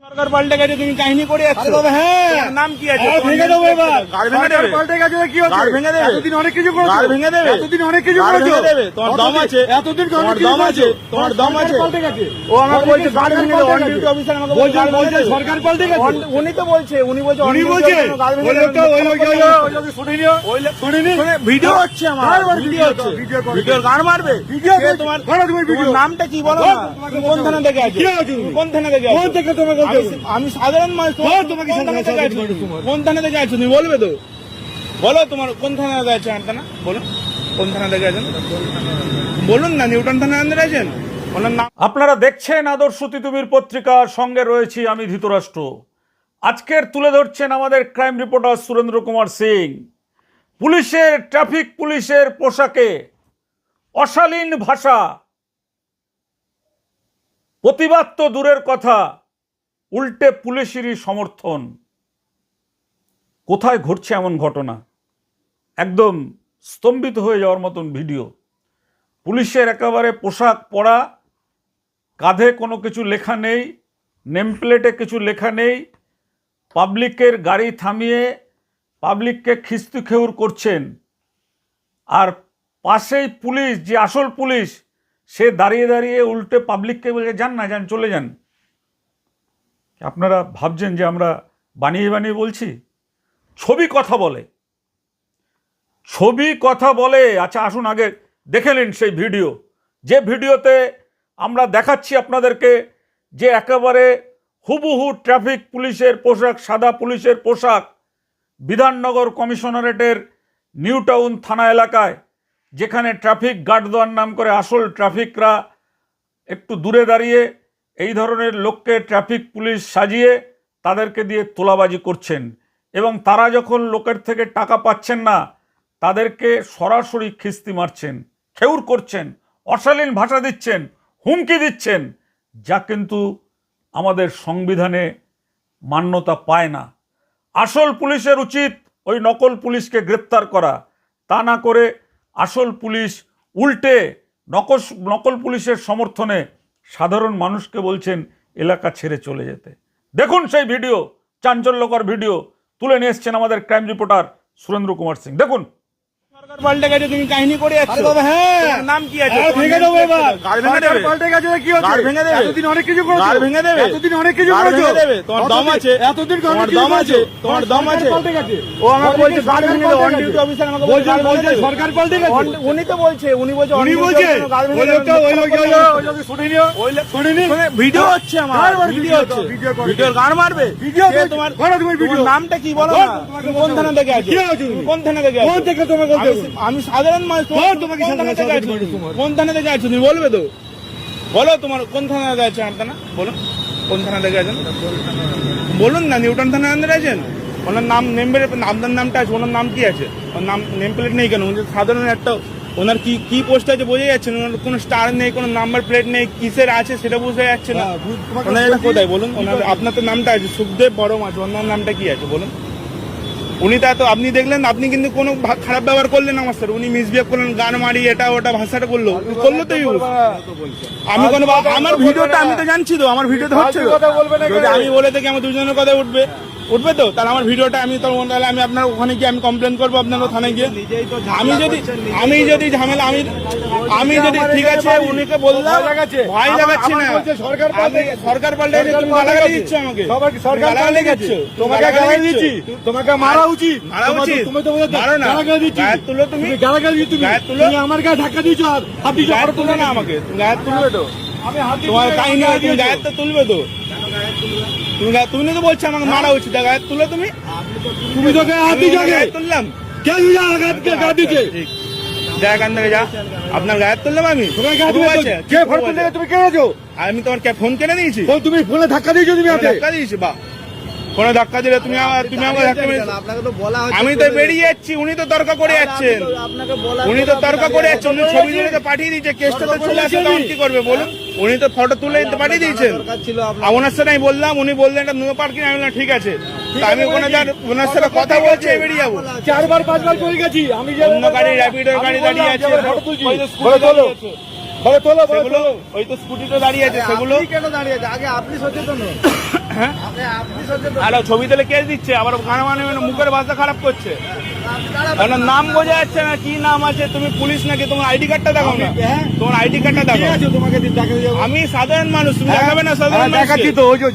সরকার পাল্টে গেছে, তুমি কাহিনী করে যাচ্ছ। হ্যাঁ, নাম কি আছে? ভেঙে দেবো এবার। গাড় ভেঙে দেবে। পাল্টে গেছে কি হচ্ছে? গাড় ভেঙে দেবে। এতদিন অনেক কিছু করেছো। গাড় ভেঙে দেবে। এতদিন অনেক কিছু গাড় করেছো। ভেঙে দেবে। তোমার দম আছে। এতদিন তোমার দম আছে। তোমার দম আছে। পাল্টে গেছে। ও আমাকে বলছে গাড় ভেঙে দেবে। অন ডিউটি অফিসার আমাকে বলছে গাড় ভেঙে দেবে। সরকার পাল্টে গেছে। উনি তো বলছে, উনি বলছে উনি বলছে গাড় ভেঙে ওই দেবে। লোকটা ওই লোক শুনিনি শুনিনি ভিডিও হচ্ছে আমার, ভিডিও হচ্ছে, ভিডিওর গান মারবে। ভিডিও কে তোমার তুমি তোমার নামটা কি বলো না? তুমি কোন থানা থেকে আছো? কি আছো তুমি? কোন থানা থেকে আছো? কোন থেকে তোমাকে বলতে হবে? আমি সাধারণ মানুষ। তোমাকে কোন থানা থেকে আছো? তোমার। কোন থানা থেকে আছো তুমি বলবে তো? বলো তোমার কোন থানা থেকে আছো? থানা বলুন, কোন থানা থেকে আছেন বলুন না। নিউটন থানা আন্দারে আছেন? ওনার নাম। আপনারা দেখছেন আদর্শ তিতুমির পত্রিকার সঙ্গে রয়েছি আমি ধৃতরাষ্ট্র। আজকের তুলে ধরছেন আমাদের ক্রাইম রিপোর্টার সুরেন্দ্র কুমার সিং। পুলিশের, ট্রাফিক পুলিশের পোশাকে অশালীন ভাষা, প্রতিবাদ তো দূরের কথা, উল্টে পুলিশেরই সমর্থন। কোথায় ঘটছে এমন ঘটনা? একদম স্তম্ভিত হয়ে যাওয়ার মতন ভিডিও। পুলিশের একেবারে পোশাক পরা, কাঁধে কোনো কিছু লেখা নেই, নেম প্লেটে কিছু লেখা নেই, পাবলিকের গাড়ি থামিয়ে পাবলিককে খিস্তি খেউর করছেন। আর পাশেই পুলিশ, যে আসল পুলিশ, সে দাঁড়িয়ে দাঁড়িয়ে উল্টে পাবলিককে বলে যান না, যান, চলে যান। আপনারা ভাবছেন যে আমরা বানিয়ে বানিয়ে বলছি? ছবি কথা বলে, ছবি কথা বলে। আচ্ছা আসুন আগে দেখে নিন সেই ভিডিও, যে ভিডিওতে আমরা দেখাচ্ছি আপনাদেরকে যে একেবারে হুবহু ট্রাফিক পুলিশের পোশাক, সাদা পুলিশের পোশাক, বিধাননগর কমিশনারেটের নিউ টাউন থানা এলাকায়, যেখানে ট্রাফিক গার্ড দেওয়ার নাম করে আসল ট্রাফিকরা একটু দূরে দাঁড়িয়ে এই ধরনের লোককে ট্রাফিক পুলিশ সাজিয়ে তাদেরকে দিয়ে তোলাবাজি করছেন। এবং তারা যখন লোকের থেকে টাকা পাচ্ছেন না, তাদেরকে সরাসরি খিস্তি মারছেন, খেউর করছেন, অশালীন ভাষা দিচ্ছেন, হুমকি দিচ্ছেন, যা কিন্তু আমাদের সংবিধানে মান্যতা পায় না। আসল পুলিশের উচিত ওই নকল পুলিশকে গ্রেপ্তার করা, তা না করে আসল পুলিশ উল্টে নকল পুলিশের সমর্থনে সাধারণ মানুষকে বলছেন এলাকা ছেড়ে চলে যেতে। দেখুন সেই ভিডিও, চাঞ্চল্যকর ভিডিও তুলে নিয়ে এসছেন আমাদের ক্রাইম রিপোর্টার সুরেন্দ্র কুমার সিং। দেখুন। সরকার পাল্টে গেছে, তুমি কাহিনী করে যাচ্ছ। হ্যাঁ, তোমার নাম কি আছে? ভেঙে দেবো এবার। গাড় ভেঙে দেবে। পাল্টে গেছে কি হচ্ছে? গাড় ভেঙে দেবে। এতদিন অনেক কিছু করেছো। গাড় ভেঙে দেবে। এতদিন অনেক কিছু গাড় করেছো। ভেঙে দেবে। তোমার দম আছে। এতদিন তোমার দম আছে। তোমার দম আছে। পাল্টে গেছে। ও আমাকে বলছে গাড় ভেঙে দেবে। অন ডিউটি অফিসার আমাকে বলছে গাড় ভেঙে দেবে। সরকার পাল্টে গেছে। উনি তো বলছে, উনি বলছে উনি বলছে ওই লোকটা ওই লোক শুনিনি শুনিনি ভিডিও হচ্ছে আমার, ভিডিও হচ্ছে, ভিডিওর গান মারবে। ভিডিও কে তোমার ভিডিও নামটা কি বলো না? তুমি কোন থানা থেকে আছো? কি আছো তুমি? কোন থানা থেকে আছো? কোন থেকে তোমাকে বলতে হবে? আমি সাধারণ মানুষ। তোমাকে কোন থানা থেকে আছো? তোমার। কোন থানা থেকে আছো তুমি বলবে তো? বলো তোমার কোন থানা থেকে আছো? থানা বলুন, কোন থানা থেকে আছেন বলুন না। নিউটন থানা আন্দারে আছেন? ওনার নাম আপনার নামটা আছে, ওনার নাম কি আছে? ওর নাম নেম প্লেট নেই কেন? উনি সাধারণ একটা, ওনার কি পোস্ট আছে বোঝা যাচ্ছে না। ওনার কোনো স্টার নেই, কোনো নাম্বার প্লেট নেই, কিসের আছে সেটা বোঝা যাচ্ছে না। ওনার এটা কোথায় বলুন? ওনার আপনার তো নামটা আছে সুখদেব বড় মাছ, ওনার নামটা কি আছে বলুন? উনি তা তো আপনি দেখলেন, আপনি কিন্তু কোনো খারাপ ব্যবহার করলেন আমার স্যার। উনি মিসবিহেভ করলেন, গান মারি এটা ওটা ভাষাটা করলো তো ইউজ। আমি কোনো আমার ভিডিওটা আমি তো জানছি তো, আমার ভিডিওতে হচ্ছে তো। যদি আমি বলে থাকি আমার দুজনের কথা উঠবে তো, তাহলে আমার ভিডিওটা আমি তো তাহলে আমি আপনার ওখানে গিয়ে আমি কমপ্লেন করবো আপনার থানায় গিয়ে। আমি যদি ঝামেলা আমি যদি ঠিক আছে উনিকে বললাম ভাই লাগাচ্ছি না। সরকার পাল্টে তুমি গালাগালি দিচ্ছ আমাকে। গালাগালি দিচ্ছ, তোমাকে গালাগালি দিচ্ছি, তোমাকে মারা উচিত। তুমি তো মারো না, গায়ে তুলো তুমি, গালাগালি দিচ্ছি, তুমি আমার গায়ে ধাক্কা দিচ্ছ। আর হাত দিচ্ছ, গায়ে তুলো না আমাকে, গায়ে তুলবে তো। তোমার কাহিনী তুমি গায়ে তো তুলবে তো। তুমি তো বলছো আমাকে মারা উচিত, গায়ে তুলে তুমি। তুমি তো গায়ে হাত দিচ্ছ। গায়ে তুললাম, কে গায়ে দিচ্ছে? যা এখান থেকে যা। আপনার গায়ে তুললাম আমি? কে ফোন তুললে? তুমি কে আছো? আমি তোমার ফোন কেনে দিয়েছি? তুমি ফোনে ধাক্কা দিয়েছো? তুমি ধাক্কা দিয়েছি বা কোনো ধাক্কা দিলে তুমি আমাকে ধাক্কা মেরেছো? আমি তো বেরিয়ে যাচ্ছি, উনি তো তর্ক করে যাচ্ছেন। উনি তো তর্ক করে যাচ্ছেন, উনি ছবি তুলে তো পাঠিয়ে দিয়েছে। কেসটা তো চলে আসে, তখন কি করবে বলুন? উনি তো ফটো তুলে পাঠিয়ে দিয়েছেন। ওনার সাথে আমি বললাম, উনি বললেন এটা নো পার্কিং। আমি বললাম ঠিক আছে। আমি ওনার সাথে কথা বলছি, বেরিয়ে যাবো। 4বার 5বার করে গেছি আমি। অন্য গাড়ি, র্যাপিডোর গাড়ি দাঁড়িয়ে আছে। বলে তোলো বলে সেগুলো তোলো ওই তো স্কুটিতে দাঁড়িয়ে আছে সেগুলো। আপনি কেন দাঁড়িয়ে আছে আগে আপনি সচেতন হন। হ্যাঁ আপনি সচেতন আর ছবি তুলে কেস দিচ্ছে, আবার গান মানে মুখের ভাষা খারাপ করছে। আপনার নাম বোঝা যাচ্ছে না, কি নাম আছে, তুমি পুলিশ নাকি? তোমার আইডি কার্ডটা দেখাও না, হ্যাঁ। তোমার আইডি কার্ডটা ঠিক দেখাও। আছে তোমাকে দেখাতে যাবো। আমি সাধারণ মানুষ, তুমি দেখাবে না সাধারণ হ্যাঁ, দেখাচ্ছি মানুষ? তো ওই যে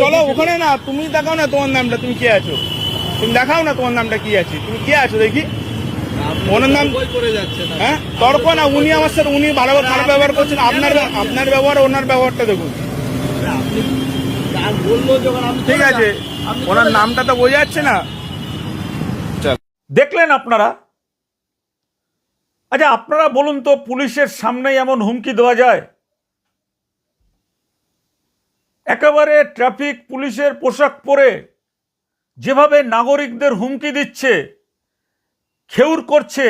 চলো ওখানে না, তুমি দেখাও না তোমার নামটা, তুমি কে আছো? তুমি দেখাও না তোমার নামটা কি আছে, তুমি কে আছো দেখি। ওনার নাম বই করে যাচ্ছে না। হ্যাঁ তর্ক না, উনি আমার সাথে উনি ভালো খারাপ ব্যবহার করছেন, আপনার ব্যবহার ওনার ব্যবহারটা দেখুন। আপনি আর বললো যখন আপনি ঠিক আছে, ওনার নামটা তো বোঝা যাচ্ছে না। দেখলেন আপনারা? আচ্ছা আপনারা বলুন তো, পুলিশের সামনেই এমন হুমকি দেওয়া যায়? একেবারে ট্রাফিক পুলিশের পোশাক পরে যেভাবে নাগরিকদের হুমকি দিচ্ছে, খেউর করছে,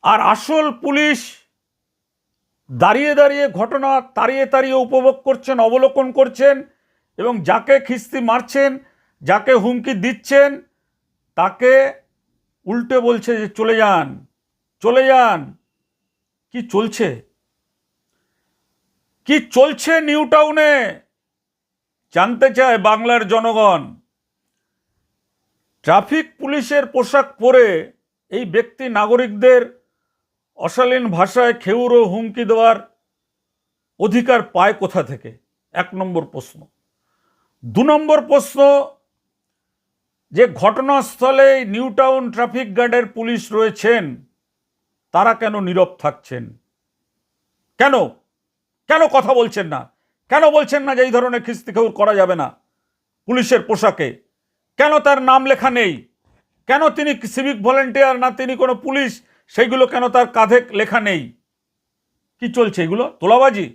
আর আসল পুলিশ দাঁড়িয়ে দাঁড়িয়ে ঘটনা তাড়িয়ে তাড়িয়ে উপভোগ করছেন, অবলোকন করছেন, এবং যাকে খিস্তি মারছেন, যাকে হুমকি দিচ্ছেন, তাকে উল্টে বলছে যে চলে যান চলে যান। কি চলছে, কি চলছে নিউ টাউনে জানতে চায় বাংলার জনগণ। ট্রাফিক পুলিশের পোশাক পরে এই ব্যক্তি নাগরিকদের অশালীন ভাষায় খেউর ও হুমকি দেওয়ার অধিকার পায় কোথা থেকে? 1 নম্বর প্রশ্ন। 2 নম্বর প্রশ্ন, যে ঘটনাস্থলে নিউ টাউন ট্রাফিক গার্ডের পুলিশ রয়েছেন, তারা কেন নীরব থাকছেন? কেন কেন কথা বলছেন না? কেন বলছেন না যে এই ধরনের খিস্তি খেউর করা যাবে না পুলিশের পোশাকে? কেন তার নাম লেখা নেই? কেন তিনি সিভিক ভলেন্টিয়ার না তিনি কোনো পুলিশ, সেইগুলো কেন তার কাঁধে লেখা নেই? কি চলছে এগুলো? তোলাবাজি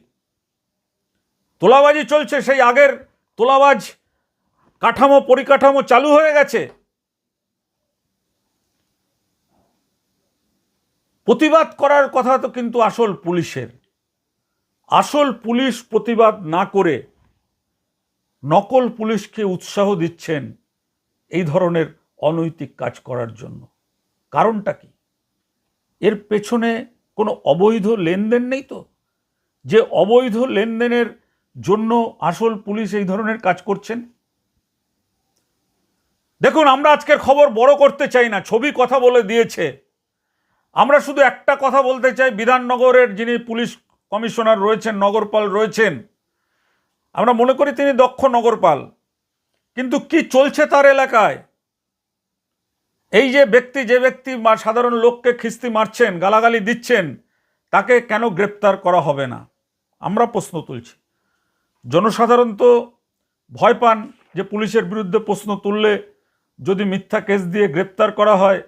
তোলাবাজি চলছে। সেই আগের তোলাবাজ কাঠামো পরিকাঠামো চালু হয়ে গেছে। প্রতিবাদ করার কথা তো কিন্তু আসল পুলিশের। আসল পুলিশ প্রতিবাদ না করে নকল পুলিশকে উৎসাহ দিচ্ছেন এই ধরনের অনৈতিক কাজ করার জন্য। কারণটা কি? এর পেছনে কোনো অবৈধ লেনদেন নেই তো, যে অবৈধ লেনদেনের জন্য আসল পুলিশ এই ধরনের কাজ করছেন? দেখুন, আমরা আজকের খবর বড় করতে চাই না, ছবি কথা বলে দিয়েছে। আমরা শুধু একটা কথা বলতে চাই, বিধাননগরের যিনি পুলিশ কমিশনার রয়েছেন, নগরপাল রয়েছেন, আমরা মনে করি তিনি দক্ষ নগরপাল, কিন্তু কি চলছে তার এলাকায়? এই যে ব্যক্তি সাধারণ লোককে খিস্তি মারছেন, গালাগালি দিচ্ছেন, তাকে কেন গ্রেপ্তার করা হবে না? আমরা প্রশ্ন তুলছি। জনসাধারণ তো ভয় পান যে পুলিশের বিরুদ্ধে প্রশ্ন তুললে যদি মিথ্যা কেস দিয়ে গ্রেপ্তার করা হয়।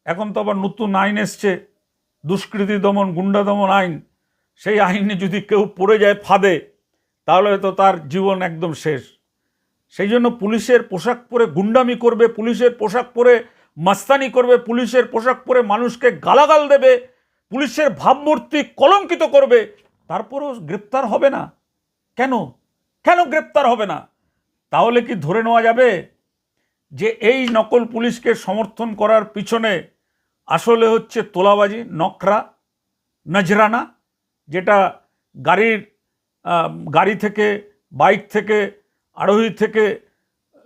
এখন তো আবার নতুন আইন এসছে, দুষ্কৃতি দমন, গুন্ডা দমন আইন। সেই আইনে যদি কেউ পড়ে যায় ফাঁদে, তাহলে তো তার জীবন একদম শেষ। সেই জন্য পুলিশের পোশাক পরে গুন্ডামি করবে, পুলিশের পোশাক পরে মাস্তানি করবে, পুলিশের পোশাক পরে মানুষকে গালাগাল দেবে, পুলিশের ভাবমূর্তি কলঙ্কিত করবে, তারপরও গ্রেপ্তার হবে না কেন? কেন গ্রেপ্তার হবে না? তাহলে কি ধরে নেওয়া যাবে যে এই নকল পুলিশকে সমর্থন করার পিছনে আসলে হচ্ছে তোলাবাজি, নকরা, নজরানা, যেটা গাড়ি থেকে, বাইক থেকে, আরোহী থেকে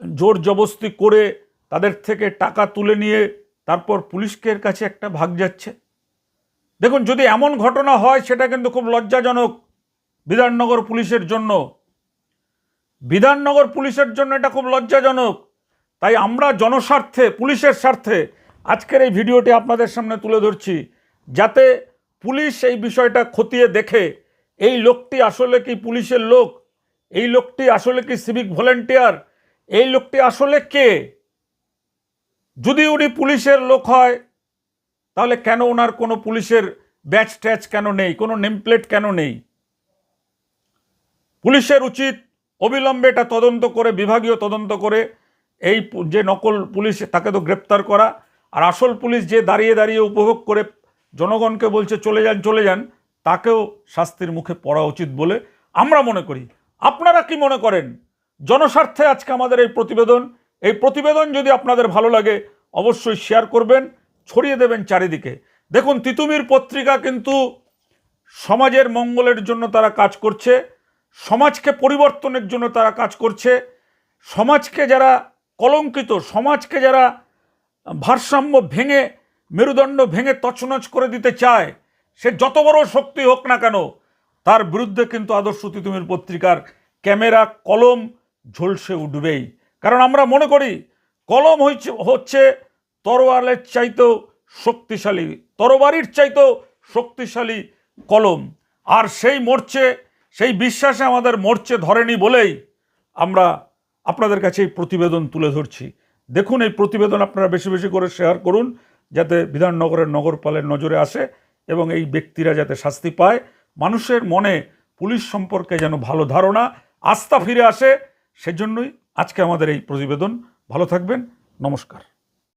জোর জবস্তি করে তাদের থেকে টাকা তুলে নিয়ে তারপর পুলিশের কাছে একটা ভাগ যাচ্ছে? দেখুন, যদি এমন ঘটনা হয় সেটা কিন্তু খুব লজ্জাজনক বিধাননগর পুলিশের জন্য। বিধাননগর পুলিশের জন্য এটা খুব লজ্জাজনক। তাই আমরা জনস্বার্থে, পুলিশের স্বার্থে আজকের এই ভিডিওটি আপনাদের সামনে তুলে ধরছি, যাতে পুলিশ এই বিষয়টা খতিয়ে দেখে এই লোকটি আসলে কি পুলিশের লোক, এই লোকটি আসলে কি সিভিক ভলেন্টিয়ার, এই লোকটি আসলে কে। যদি উনি পুলিশের লোক হয় তাহলে কেন ওনার কোনো পুলিশের ব্যাচ ট্যাচ কেন নেই, কোনো নেমপ্লেট কেন নেই? পুলিশের উচিত অবিলম্বে এটা তদন্ত করে, বিভাগীয় তদন্ত করে এই যে নকল পুলিশ তাকে তো গ্রেপ্তার করা, আর আসল পুলিশ যে দাঁড়িয়ে দাঁড়িয়ে উপভোগ করে জনগণকে বলছে চলে যান চলে যান, তাকেও শাস্তির মুখে পড়া উচিত বলে আমরা মনে করি। আপনারা কি মনে করেন? জনস্বার্থে আজকে আমাদের এই প্রতিবেদন যদি আপনাদের ভালো লাগে অবশ্যই শেয়ার করবেন, ছড়িয়ে দেবেন চারিদিকে। দেখুন, তিতুমির পত্রিকা কিন্তু সমাজের মঙ্গলের জন্য তারা কাজ করছে, সমাজকে পরিবর্তনের জন্য তারা কাজ করছে, সমাজকে যারা কলঙ্কিত, সমাজকে যারা ভারসাম্য ভেঙে, মেরুদণ্ড ভেঙে তছনছ করে দিতে চায়, সে যত বড় শক্তি হোক না কেন, তার বিরুদ্ধে কিন্তু আদর্শ তিতুমির পত্রিকার ক্যামেরা কলম ঝলসে উঠবেই। কারণ আমরা মনে করি কলম হচ্ছে তরোয়ালের চাইতেও শক্তিশালী, তরবারির চাইতেও শক্তিশালী কলম। আর সেই মরচে, সেই বিশ্বাসে আমাদের মরচে ধরেনি বলেই আমরা আপনাদের কাছে এই প্রতিবেদন তুলে ধরছি। দেখুন, এই প্রতিবেদন আপনারা বেশি বেশি করে শেয়ার করুন, যাতে বিধাননগরের নগরপালের নজরে আসে এবং এই ব্যক্তিরা যাতে শাস্তি পায়, মানুষের মনে পুলিশ সম্পর্কে যেন ভালো ধারণা, আস্থা ফিরে আসে। সেজন্যই আজকে আমাদের এই প্রতিবেদন। ভালো থাকবেন, নমস্কার।